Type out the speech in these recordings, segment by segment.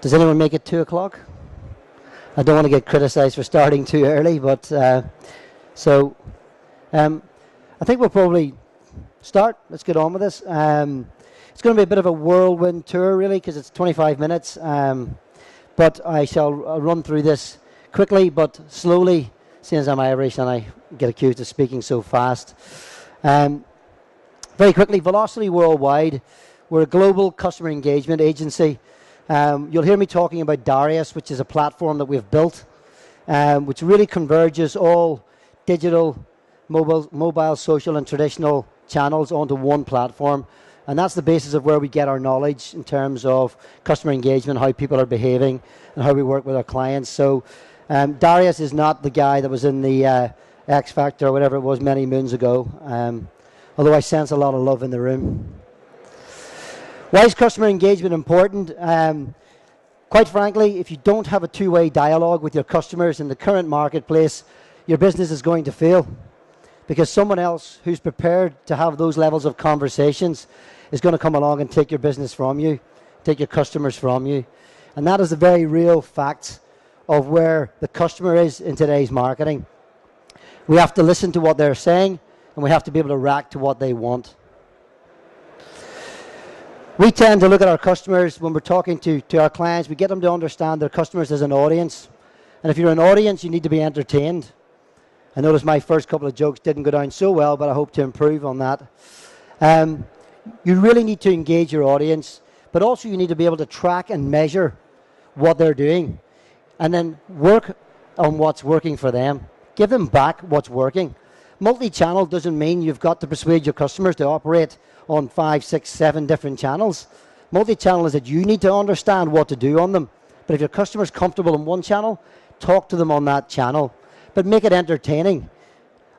Does anyone make it 2 o'clock? I don't want to get criticized for starting too early, but I think we'll probably start. Let's get on with this. It's going to be a bit of a whirlwind tour, really, because it's 25 minutes. But I shall run through this quickly, but slowly, seeing as I'm Irish and I get accused of speaking so fast. Very quickly, Velocity Worldwide. We're a global customer engagement agency. You'll hear me talking about Darius, which is a platform that we've built, which really converges all digital, mobile, social, and traditional channels onto one platform. And that's the basis of where we get our knowledge in terms of customer engagement, how people are behaving, and how we work with our clients. So Darius is not the guy that was in the X Factor or whatever it was many moons ago, although I sense a lot of love in the room. Why is customer engagement important? Quite frankly, if you don't have a two-way dialogue with your customers in the current marketplace, your business is going to fail, because someone else who's prepared to have those levels of conversations is going to come along and take your business from you, take your customers from you. And that is the very real fact of where the customer is in today's marketing. We have to listen to what they're saying, and we have to be able to react to what they want. We tend to look at our customers when we're talking to our clients. We get them to understand their customers as an audience. And if you're an audience, you need to be entertained. I noticed my first couple of jokes didn't go down so well, but I hope to improve on that. You really need to engage your audience, but also you need to be able to track and measure what they're doing, and then work on what's working for them. Give them back what's working. Multi-channel doesn't mean you've got to persuade your customers to operate on 5, 6, 7 different channels. Multi-channel is that you need to understand what to do on them. But if your customer's comfortable in one channel, talk to them on that channel. But make it entertaining.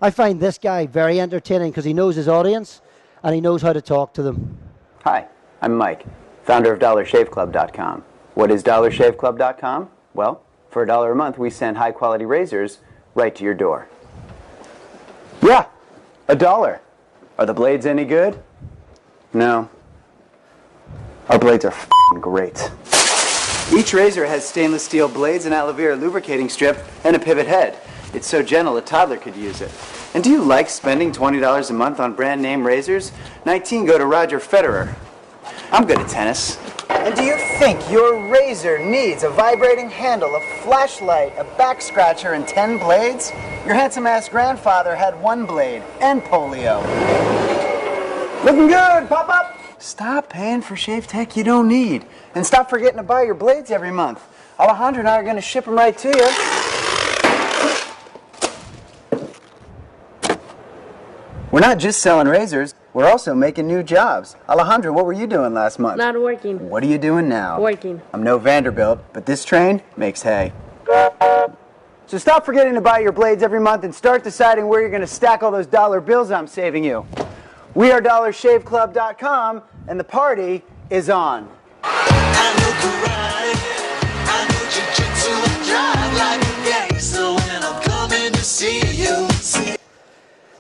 I find this guy very entertaining because he knows his audience and he knows how to talk to them. Hi, I'm Mike, founder of DollarShaveClub.com. What is DollarShaveClub.com? Well, for $1 a month, we send high-quality razors right to your door. Yeah, $1. Are the blades any good? No. Our blades are f***ing great. Each razor has stainless steel blades, an aloe vera lubricating strip, and a pivot head. It's so gentle a toddler could use it. And do you like spending $20 a month on brand name razors? 19 go to Roger Federer. I'm good at tennis. And do you think your razor needs a vibrating handle, a flashlight, a back scratcher, and 10 blades? Your handsome-ass grandfather had 1 blade and polio. Looking good, pop-up! Stop paying for shave tech you don't need. And stop forgetting to buy your blades every month. Alejandro and I are going to ship them right to you. We're not just selling razors, we're also making new jobs. Alejandro, what were you doing last month? Not working. What are you doing now? Working. I'm no Vanderbilt, but this train makes hay. So stop forgetting to buy your blades every month and start deciding where you're going to stack all those dollar bills I'm saving you. We are DollarShaveClub.com, and the party is on. I know karate, I know jiu-jitsu, and drive like a gangster when I'm coming to see you.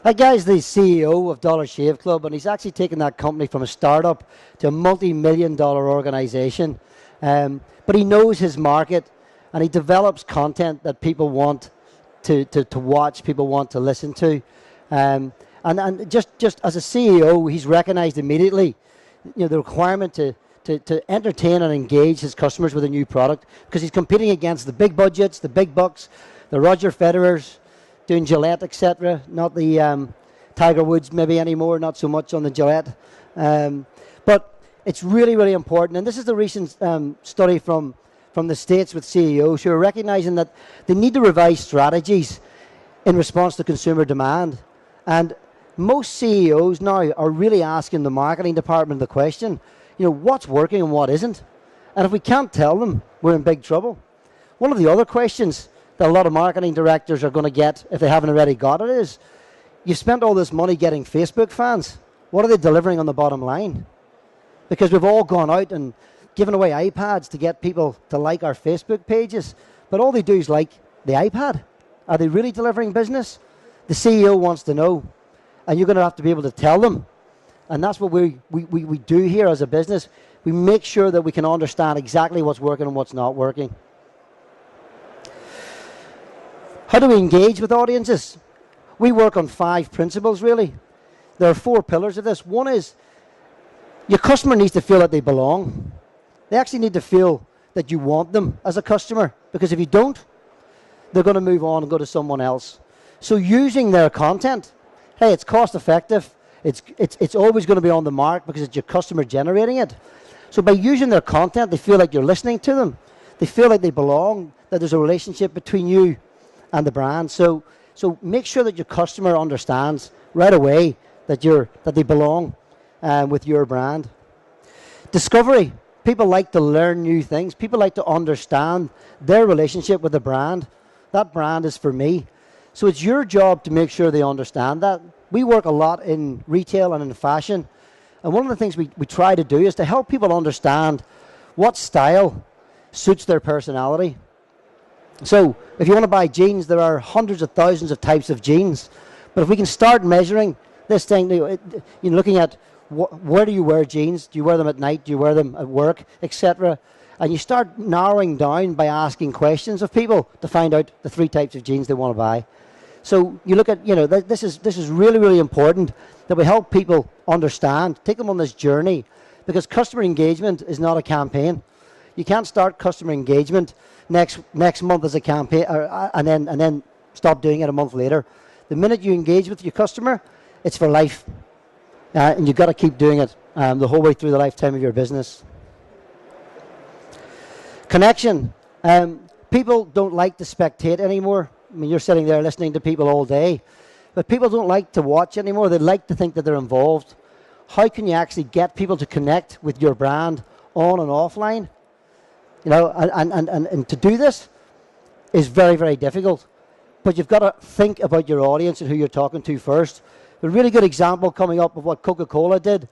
That guy's the CEO of Dollar Shave Club, and he's actually taken that company from a startup to a multi-million-dollar organization. But he knows his market, and he develops content that people want to watch, people want to listen to. And just as a CEO, he's recognized immediately, the requirement to entertain and engage his customers with a new product, because he's competing against the big budgets, the big bucks, the Roger Federers, doing Gillette, etc. Not the Tiger Woods maybe anymore, not so much on the Gillette. But it's really, really important. And this is the recent study from the States with CEOs who are recognizing that they need to revise strategies in response to consumer demand. And most CEOs now are really asking the marketing department the question, what's working and what isn't? And if we can't tell them, we're in big trouble. One of the other questions that a lot of marketing directors are going to get, if they haven't already got it, is, you spent all this money getting Facebook fans. What are they delivering on the bottom line? Because we've all gone out and given away iPads to get people to like our Facebook pages, but all they do is like the iPad. Are they really delivering business? The CEO wants to know, and you're going to have to be able to tell them. And that's what we do here as a business. We make sure that we can understand exactly what's working and what's not working. How do we engage with audiences? We work on 5 principles, really. There are 4 pillars of this. One is your customer needs to feel that they belong. They actually need to feel that you want them as a customer, because if you don't, they're going to move on and go to someone else. So using their content, hey, it's cost effective. It's always going to be on the mark because it's your customer generating it. So by using their content, they feel like you're listening to them. They feel like they belong, that there's a relationship between you and the brand. So make sure that your customer understands right away that they belong with your brand. Discovery. People like to learn new things. People like to understand their relationship with the brand. That brand is for me. So it's your job to make sure they understand that. We work a lot in retail and in fashion. And one of the things we try to do is to help people understand what style suits their personality. So if you want to buy jeans, there are hundreds of thousands of types of jeans. But if we can start measuring this thing, looking at where do you wear jeans? Do you wear them at night? Do you wear them at work, etc.? And you start narrowing down by asking questions of people to find out the 3 types of jeans they want to buy. So you look at, this is really, really important that we help people understand, take them on this journey, because customer engagement is not a campaign. You can't start customer engagement next month as a campaign and then stop doing it a month later. The minute you engage with your customer, it's for life. And you've got to keep doing it the whole way through the lifetime of your business. Connection. People don't like to spectate anymore. I mean, you're sitting there listening to people all day. But people don't like to watch anymore. They like to think that they're involved. How can you actually get people to connect with your brand on and offline? And to do this is very, very difficult. But you've got to think about your audience and who you're talking to first. A really good example coming up of what Coca-Cola did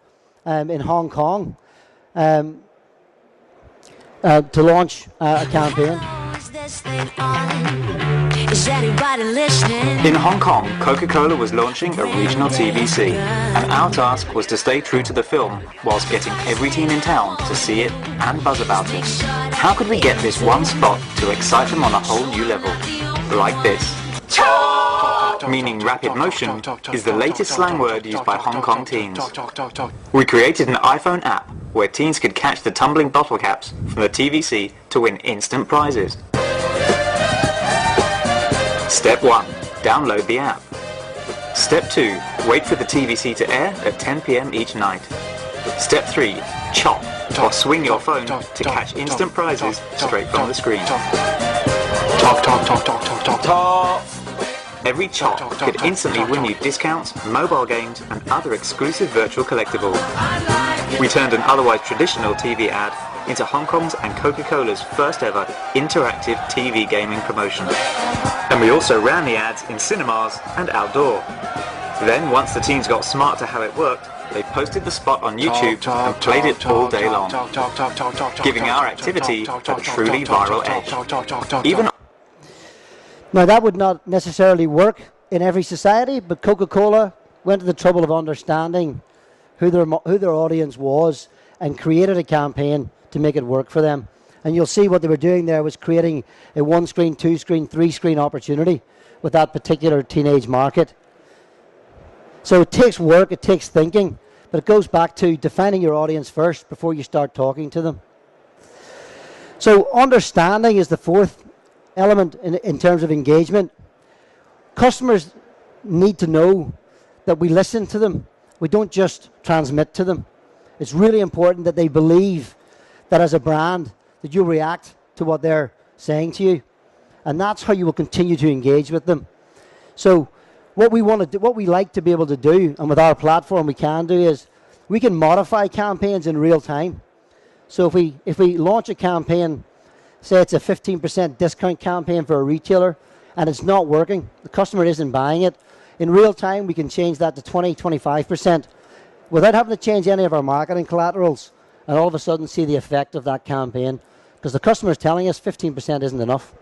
in Hong Kong to launch a campaign. In Hong Kong, Coca-Cola was launching a regional TVC, and our task was to stay true to the film whilst getting every teen in town to see it and buzz about it. How could we get this one spot to excite them on a whole new level? Like this. Meaning rapid motion is the latest slang word used by Hong Kong teens. We created an iPhone app where teens could catch the tumbling bottle caps from the TVC to win instant prizes. Step 1. Download the app. Step 2. Wait for the TVC to air at 10 p.m. each night. Step 3. Chop or swing your phone to catch instant prizes straight from the screen. Top. Every chop could instantly win you discounts, mobile games and other exclusive virtual collectibles. We turned an otherwise traditional TV ad into Hong Kong's and Coca-Cola's first ever interactive TV gaming promotion. And we also ran the ads in cinemas and outdoor. Then once the teens got smart to how it worked, they posted the spot on YouTube and played it all day long, giving our activity a truly viral edge. Even Now, that would not necessarily work in every society, but Coca-Cola went to the trouble of understanding who their audience was and created a campaign to make it work for them. And you'll see what they were doing there was creating a 1-screen, 2-screen, 3-screen opportunity with that particular teenage market. So it takes work, it takes thinking, but it goes back to defining your audience first before you start talking to them. So understanding is the 4th element in terms of engagement. Customers need to know that we listen to them. We don't just transmit to them. It's really important that they believe that as a brand that you react to what they're saying to you, and that's how you will continue to engage with them. So what we want to do, what we like to be able to do, and with our platform we can do, is we can modify campaigns in real time. So if we launch a campaign, say it's a 15% discount campaign for a retailer, and it's not working, the customer isn't buying it, in real time we can change that to 20-25% without having to change any of our marketing collaterals, and all of a sudden see the effect of that campaign, because the customer is telling us 15% isn't enough.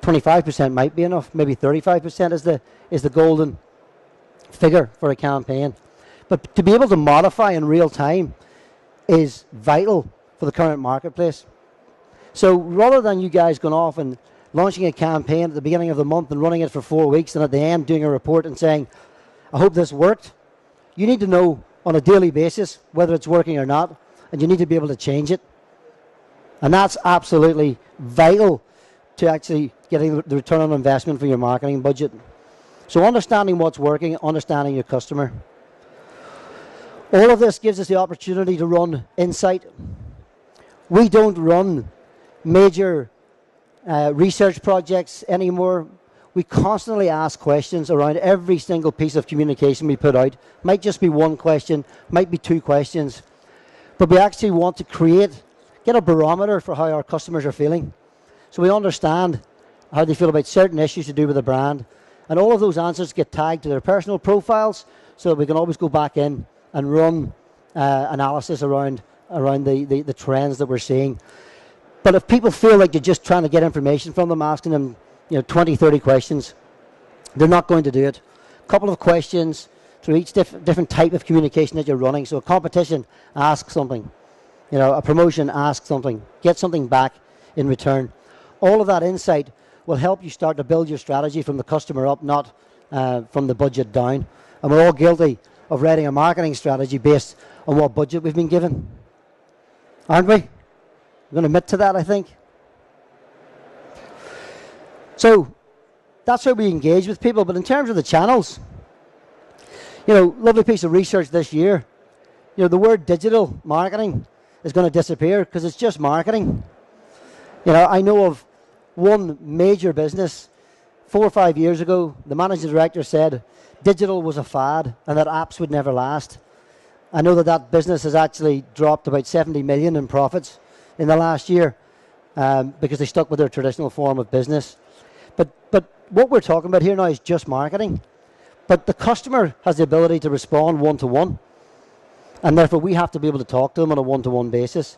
25% might be enough, maybe 35% is the golden figure for a campaign. But to be able to modify in real time is vital for the current marketplace. So rather than you guys going off and launching a campaign at the beginning of the month and running it for 4 weeks and at the end doing a report and saying, I hope this worked, you need to know on a daily basis whether it's working or not, and you need to be able to change it. And that's absolutely vital to actually getting the return on investment for your marketing budget. So understanding what's working, understanding your customer. All of this gives us the opportunity to run insight. We don't run major research projects anymore. We constantly ask questions around every single piece of communication we put out. Might just be one question, might be 2 questions. But we actually want to get a barometer for how our customers are feeling. So we understand how they feel about certain issues to do with the brand. And all of those answers get tagged to their personal profiles so that we can always go back in and run analysis around the trends that we're seeing. But if people feel like you're just trying to get information from them, asking them 20, 30 questions, they're not going to do it. A couple of questions through each different type of communication that you're running. So a competition, ask something. A promotion, ask something. Get something back in return. All of that insight will help you start to build your strategy from the customer up, not from the budget down. And we're all guilty of writing a marketing strategy based on what budget we've been given. Aren't we? We're going to admit to that, I think. So that's how we engage with people. But in terms of the channels, lovely piece of research this year. The word digital marketing is going to disappear because it's just marketing. I know of one major business 4 or 5 years ago, the managing director said digital was a fad and that apps would never last. I know that business has actually dropped about 70 million in profits in the last year because they stuck with their traditional form of business. But what we're talking about here now is just marketing. But the customer has the ability to respond one-to-one. And therefore, we have to be able to talk to them on a one-to-one basis.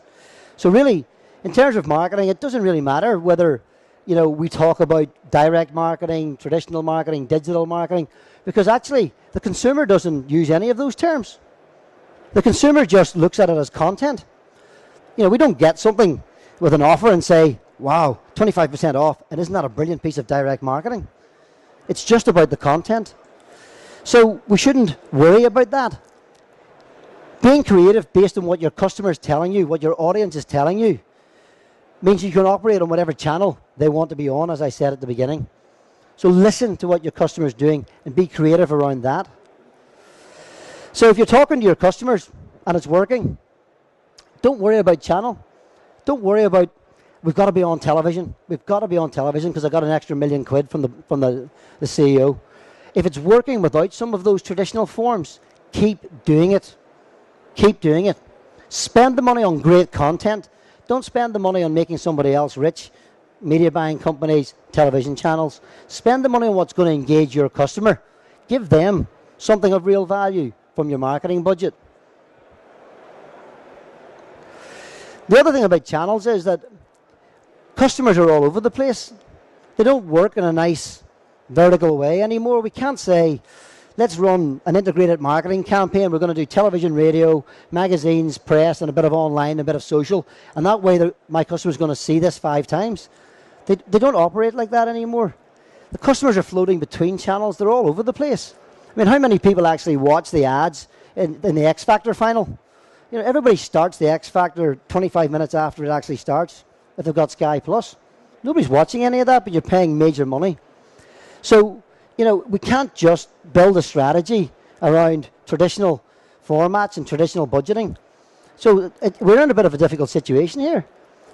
So really, in terms of marketing, it doesn't really matter whether we talk about direct marketing, traditional marketing, digital marketing, because actually the consumer doesn't use any of those terms. The consumer just looks at it as content. We don't get something with an offer and say, wow, 25% off, and isn't that a brilliant piece of direct marketing? It's just about the content. So we shouldn't worry about that. Being creative based on what your customer is telling you, what your audience is telling you, means you can operate on whatever channel they want to be on, as I said at the beginning. So listen to what your customer is doing and be creative around that. So if you're talking to your customers and it's working, don't worry about channel. Don't worry about, we've got to be on television. We've got to be on television because I got an extra £1 million from the CEO. If it's working without some of those traditional forms, keep doing it. Keep doing it. Spend the money on great content. Don't spend the money on making somebody else rich, media buying companies, television channels. Spend the money on what's going to engage your customer. Give them something of real value from your marketing budget. The other thing about channels is that customers are all over the place. They don't work in a nice vertical way anymore. We can't say, let's run an integrated marketing campaign. We're going to do television, radio, magazines, press, and a bit of online, a bit of social. And that way my customer's going to see this 5 times. They don't operate like that anymore. The customers are floating between channels. They're all over the place. I mean, how many people actually watch the ads in the X Factor final? Everybody starts the X Factor 25 minutes after it actually starts if they've got Sky Plus. Nobody's watching any of that, but you're paying major money. So, we can't just build a strategy around traditional formats and traditional budgeting. So we're in a bit of a difficult situation here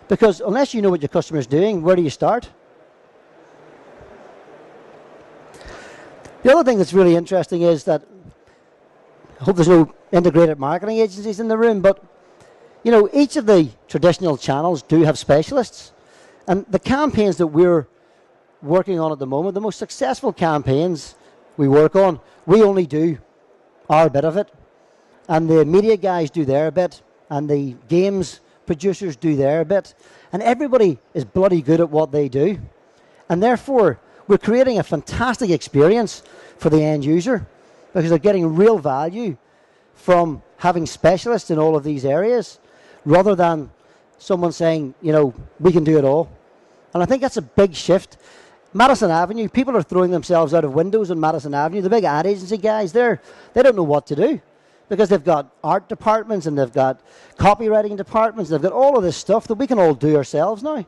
because unless you know what your customer is doing, where do you start? The other thing that's really interesting is that, I hope there's no integrated marketing agencies in the room, but each of the traditional channels do have specialists. And the campaigns that we're working on at the moment, the most successful campaigns we work on, we only do our bit of it. And the media guys do their bit, and the games producers do their bit. And everybody is bloody good at what they do. And therefore, we're creating a fantastic experience for the end user because they're getting real value from having specialists in all of these areas rather than someone saying, we can do it all. And I think that's a big shift. Madison Avenue, people are throwing themselves out of windows on Madison Avenue. The big ad agency guys, they don't know what to do because they've got art departments and they've got copywriting departments. They've got all of this stuff that we can all do ourselves now.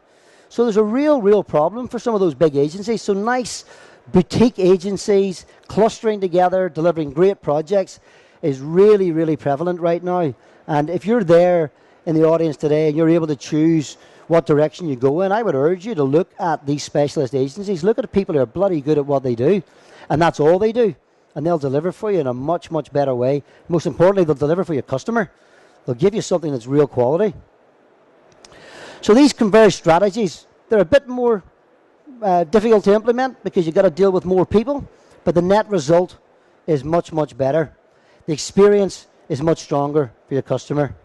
So there's a real problem for some of those big agencies. So nice boutique agencies clustering together, delivering great projects is really, really prevalent right now. And if you're there in the audience today and you're able to choose what direction you go in, I would urge you to look at these specialist agencies. Look at the people who are bloody good at what they do. And that's all they do. And they'll deliver for you in a much, much better way. Most importantly, they'll deliver for your customer. They'll give you something that's real quality. So these converged strategies, they're a bit more difficult to implement because you've got to deal with more people, but the net result is much, much better. The experience is much stronger for your customer.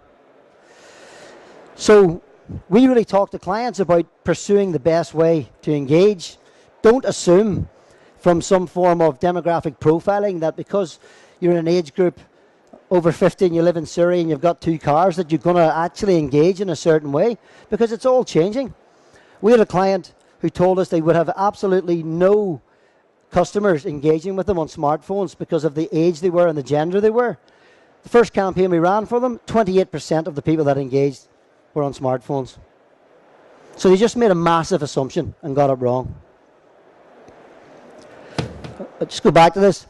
So we really talk to clients about pursuing the best way to engage. Don't assume from some form of demographic profiling that because you're in an age group over 50 and you live in Surrey and you've got 2 cars that you're going to actually engage in a certain way, because it's all changing. We had a client who told us they would have absolutely no customers engaging with them on smartphones because of the age they were and the gender they were. The first campaign we ran for them, 28% of the people that engaged were on smartphones. So they just made a massive assumption and got it wrong. I'll just go back to this.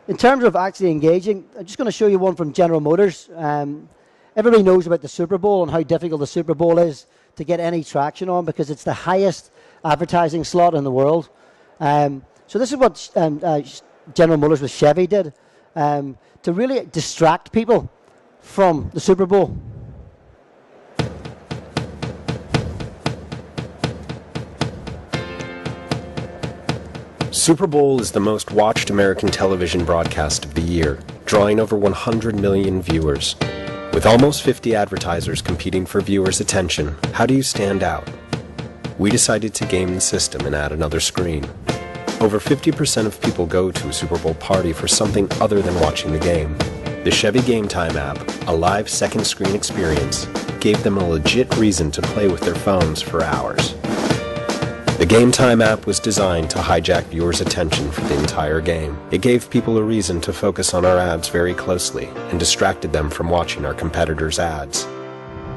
In terms of actually engaging, I'm just going to show you one from General Motors. Everybody knows about the Super Bowl and how difficult the Super Bowl is to get any traction on because it's the highest advertising slot in the world. So this is what General Motors with Chevy did to really distract people from the Super Bowl. Super Bowl is the most watched American television broadcast of the year, drawing over 100 million viewers. With almost 50 advertisers competing for viewers' attention, how do you stand out? We decided to game the system and add another screen. Over 50% of people go to a Super Bowl party for something other than watching the game. The Chevy Game Time app, a live second screen experience, gave them a legit reason to play with their phones for hours. The Game Time app was designed to hijack viewers' attention for the entire game. It gave people a reason to focus on our ads very closely and distracted them from watching our competitors' ads.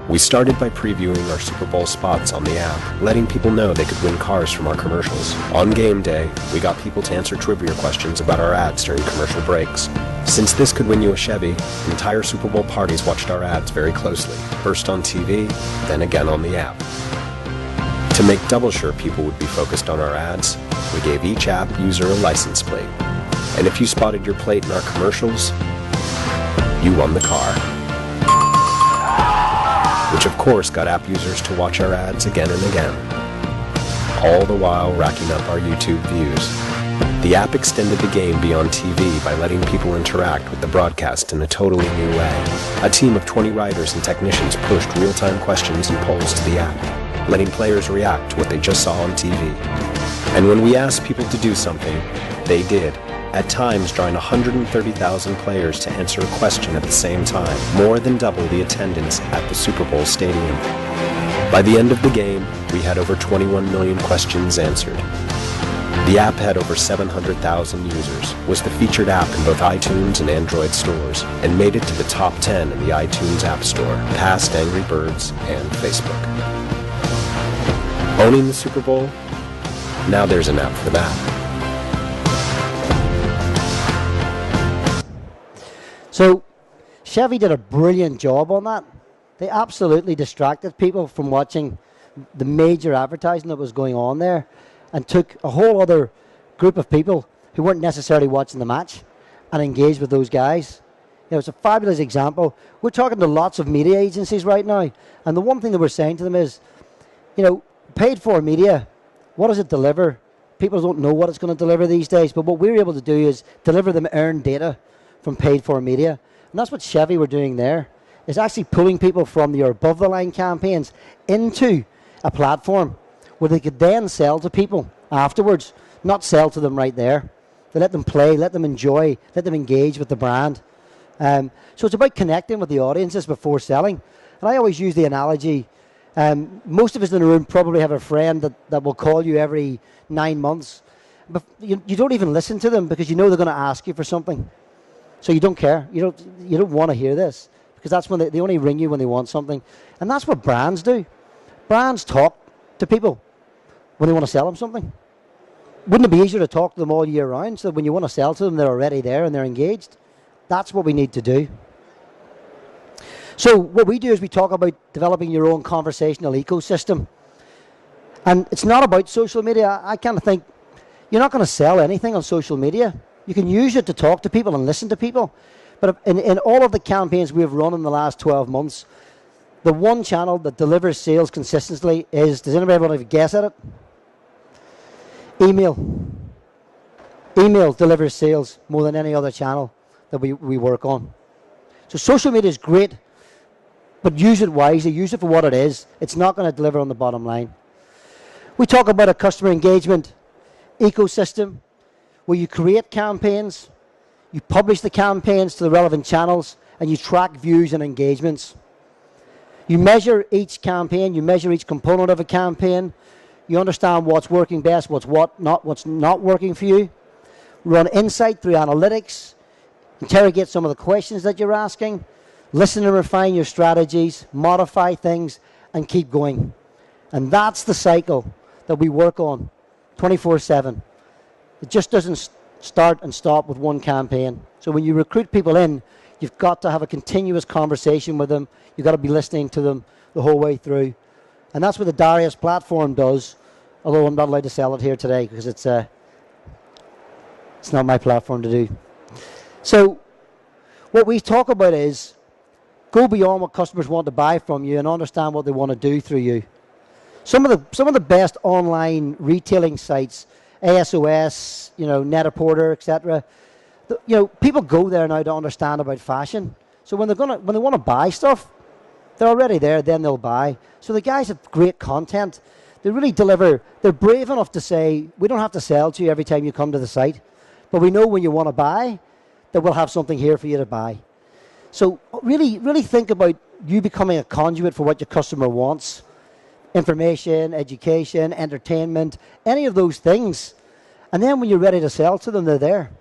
We started by previewing our Super Bowl spots on the app, letting people know they could win cars from our commercials. On game day, we got people to answer trivia questions about our ads during commercial breaks. Since this could win you a Chevy, entire Super Bowl parties watched our ads very closely, first on TV, then again on the app. To make double sure people would be focused on our ads, we gave each app user a license plate. And if you spotted your plate in our commercials, you won the car. Which of course got app users to watch our ads again and again, all the while racking up our YouTube views. The app extended the game beyond TV by letting people interact with the broadcast in a totally new way. A team of 20 writers and technicians pushed real-time questions and polls to the app, letting players react to what they just saw on TV. And when we asked people to do something, they did, at times drawing 130,000 players to answer a question at the same time, more than double the attendance at the Super Bowl stadium. By the end of the game, we had over 21 million questions answered. The app had over 700,000 users, was the featured app in both iTunes and Android stores, and made it to the top 10 in the iTunes App Store, past Angry Birds and Facebook. Owning the Super Bowl? Now there's an app for that. So Chevy did a brilliant job on that. They absolutely distracted people from watching the major advertising that was going on there and took a whole other group of people who weren't necessarily watching the match and engaged with those guys. You know, it's a fabulous example. We're talking to lots of media agencies right now, and the one thing that we're saying to them is, you know, paid for media, what does it deliver? People don't know what it's going to deliver these days, but what we're able to do is deliver them earned data from paid for media. And that's what Chevy were doing there, is actually pulling people from your above the line campaigns into a platform where they could then sell to people afterwards, not sell to them right there. They let them play, let them enjoy, let them engage with the brand. So it's about connecting with the audiences before selling. And I always use the analogy, most of us in the room probably have a friend that will call you every 9 months. But you don't even listen to them because you know they're going to ask you for something. So you don't care. You don't want to hear this because that's when they only ring you when they want something. And that's what brands do. Brands talk to people when they want to sell them something. Wouldn't it be easier to talk to them all year round so that when you want to sell to them, they're already there and they're engaged? That's what we need to do. So what we do is we talk about developing your own conversational ecosystem. And it's not about social media. I kind of think you're not going to sell anything on social media. You can use it to talk to people and listen to people. But in all of the campaigns we've run in the last 12 months, the one channel that delivers sales consistently is, does anybody want to guess at it? Email. Email delivers sales more than any other channel that we work on. So social media is great, but use it wisely. Use it for what it is. It's not going to deliver on the bottom line. We talk about a customer engagement ecosystem where you create campaigns, you publish the campaigns to the relevant channels, and you track views and engagements. You measure each campaign, you measure each component of a campaign, you understand what's working best, what's not working for you. Run insight through analytics, interrogate some of the questions that you're asking, listen and refine your strategies, modify things, and keep going. And that's the cycle that we work on 24/7. It just doesn't start and stop with one campaign. So when you recruit people in, you've got to have a continuous conversation with them. You've got to be listening to them the whole way through. And that's what the Darius platform does, although I'm not allowed to sell it here today because it's not my platform to do. So what we talk about is go beyond what customers want to buy from you and understand what they want to do through you. Some of the best online retailing sites, ASOS, Net-a-Porter, etc. People go there now to understand about fashion. So when they want to buy stuff, they're already there. Then they'll buy. So the guys have great content. They really deliver. They're brave enough to say, we don't have to sell to you every time you come to the site, but we know when you want to buy that we'll have something here for you to buy. So really think about you becoming a conduit for what your customer wants. Information, education, entertainment, any of those things. And then when you're ready to sell to them, they're there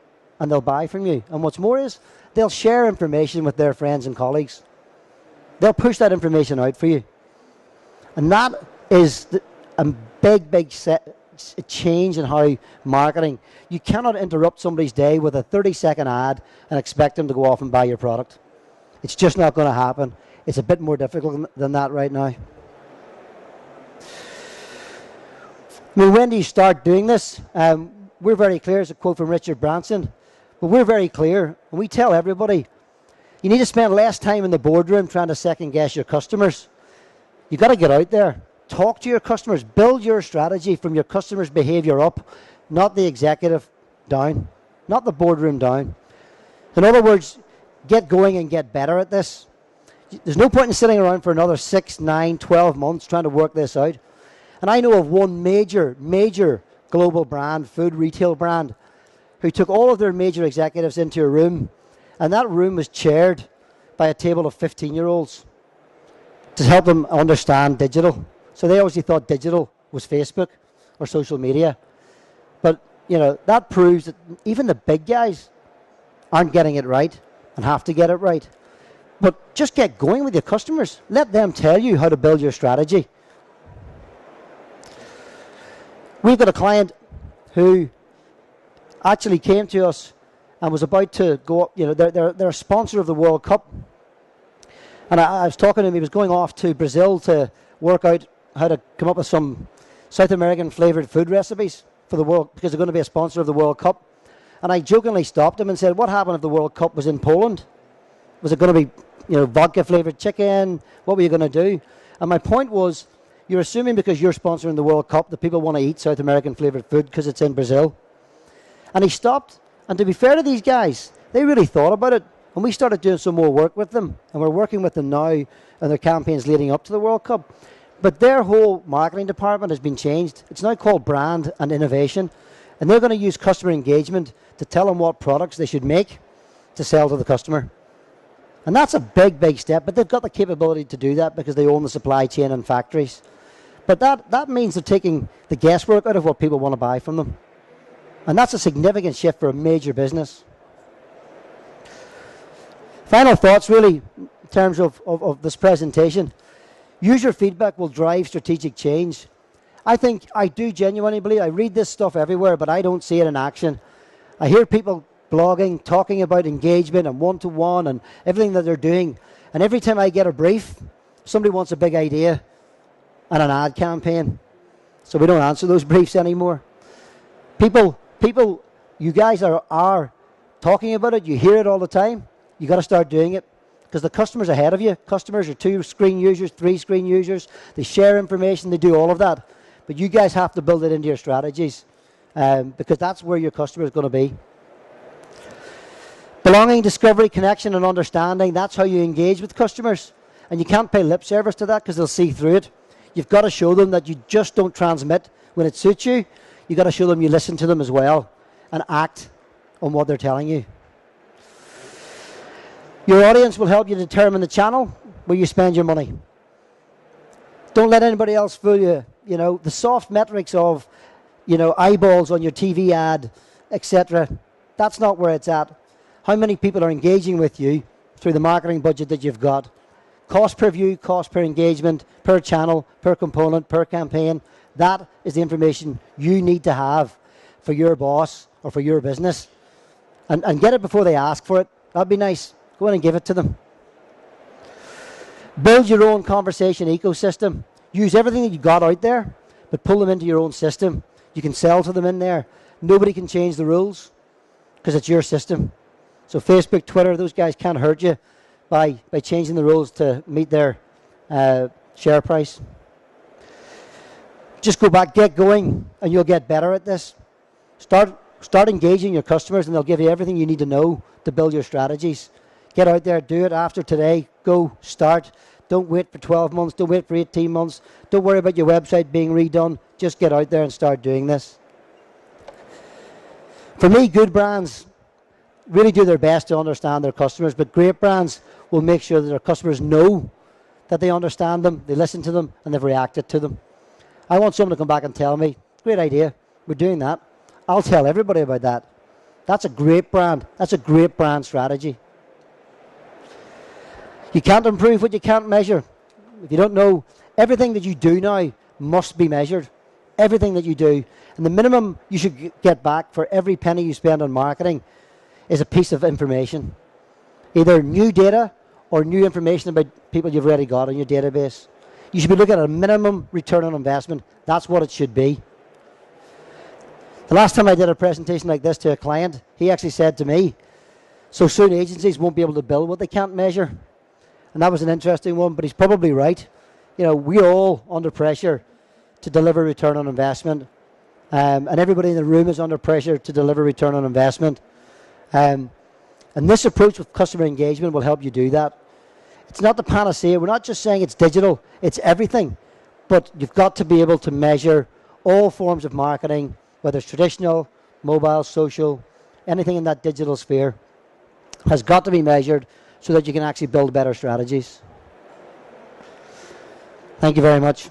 and they'll buy from you. And what's more is they'll share information with their friends and colleagues. They'll push that information out for you. And that is a big change in how marketing. You cannot interrupt somebody's day with a 30-second ad and expect them to go off and buy your product. It's just not going to happen. It's a bit more difficult than that right now. I mean, when do you start doing this? We're very clear. It's a quote from Richard Branson. But we're very clear. And we tell everybody, you need to spend less time in the boardroom trying to second-guess your customers. You've got to get out there. Talk to your customers. Build your strategy from your customers' behavior up, not the executive down, not the boardroom down. In other words, get going and get better at this. There's no point in sitting around for another 6, 9, 12 months trying to work this out. And I know of one major global brand, food retail brand, who took all of their major executives into a room, and that room was chaired by a table of 15-year-olds to help them understand digital. So they obviously thought digital was Facebook or social media. But, that proves that even the big guys aren't getting it right and have to get it right. But just get going with your customers. Let them tell you how to build your strategy. We've got a client who actually came to us and was about to go up. They're a sponsor of the World Cup. And I was talking to him. He was going off to Brazil to work out how to come up with some South American flavored food recipes for the world, because they're going to be a sponsor of the World Cup. And I jokingly stopped him and said, what happened if the World Cup was in Poland? Was it going to be, vodka flavored chicken? What were you going to do? And my point was, you're assuming because you're sponsoring the World Cup that people want to eat South American flavored food because it's in Brazil. And he stopped. And to be fair to these guys, they really thought about it. And we started doing some more work with them. And we're working with them now on their campaigns leading up to the World Cup. But their whole marketing department has been changed. It's now called brand and innovation. And they're going to use customer engagement to tell them what products they should make to sell to the customer. And that's a big, big step, but they've got the capability to do that because they own the supply chain and factories. But that means they're taking the guesswork out of what people want to buy from them. And that's a significant shift for a major business. Final thoughts, really, in terms of this presentation. User feedback will drive strategic change. I do genuinely believe, I read this stuff everywhere, but I don't see it in action. I hear people blogging, talking about engagement and one-to-one and everything that they're doing. And every time I get a brief, somebody wants a big idea and an ad campaign. So we don't answer those briefs anymore. People, you guys are talking about it. You hear it all the time. You got to start doing it because the customer's ahead of you. Customers are 2-screen users, 3-screen users. They share information. They do all of that. But you guys have to build it into your strategies because that's where your customer is going to be. Belonging, discovery, connection, and understanding. That's how you engage with customers. And you can't pay lip service to that because they'll see through it. You've got to show them that you just don't transmit when it suits you. You've got to show them you listen to them as well and act on what they're telling you. Your audience will help you determine the channel where you spend your money. Don't let anybody else fool you. You know, the soft metrics of, eyeballs on your TV ad, etc. That's not where it's at. How many people are engaging with you through the marketing budget that you've got? Cost per view, cost per engagement, per channel, per component, per campaign. That is the information you need to have for your boss or for your business. And get it before they ask for it. That'd be nice. Go in and give it to them. Build your own conversation ecosystem. Use everything that you got out there, but pull them into your own system. You can sell to them in there. Nobody can change the rules because it's your system. So Facebook, Twitter, those guys can't hurt you by changing the rules to meet their share price. Just go back, get going, and you'll get better at this. Start engaging your customers, and they'll give you everything you need to know to build your strategies. Get out there, do it after today. Go, start. Don't wait for 12 months. Don't wait for 18 months. Don't worry about your website being redone. Just get out there and start doing this. For me, good brands really do their best to understand their customers, but great brands will make sure that their customers know that they understand them, they listen to them, and they've reacted to them. I want someone to come back and tell me, great idea, we're doing that. I'll tell everybody about that. That's a great brand. That's a great brand strategy. You can't improve what you can't measure. If you don't know, everything that you do now must be measured. Everything that you do. And the minimum you should get back for every penny you spend on marketing is a piece of information. Either new data or new information about people you've already got in your database. You should be looking at a minimum return on investment. That's what it should be. The last time I did a presentation like this to a client, he actually said to me, so soon agencies won't be able to build what they can't measure. And that was an interesting one, but he's probably right. We're all under pressure to deliver return on investment. And everybody in the room is under pressure to deliver return on investment. And this approach with customer engagement will help you do that. It's not the panacea. We're not just saying it's digital. It's everything. But you've got to be able to measure all forms of marketing, whether it's traditional, mobile, social, anything in that digital sphere has got to be measured so that you can actually build better strategies. Thank you very much.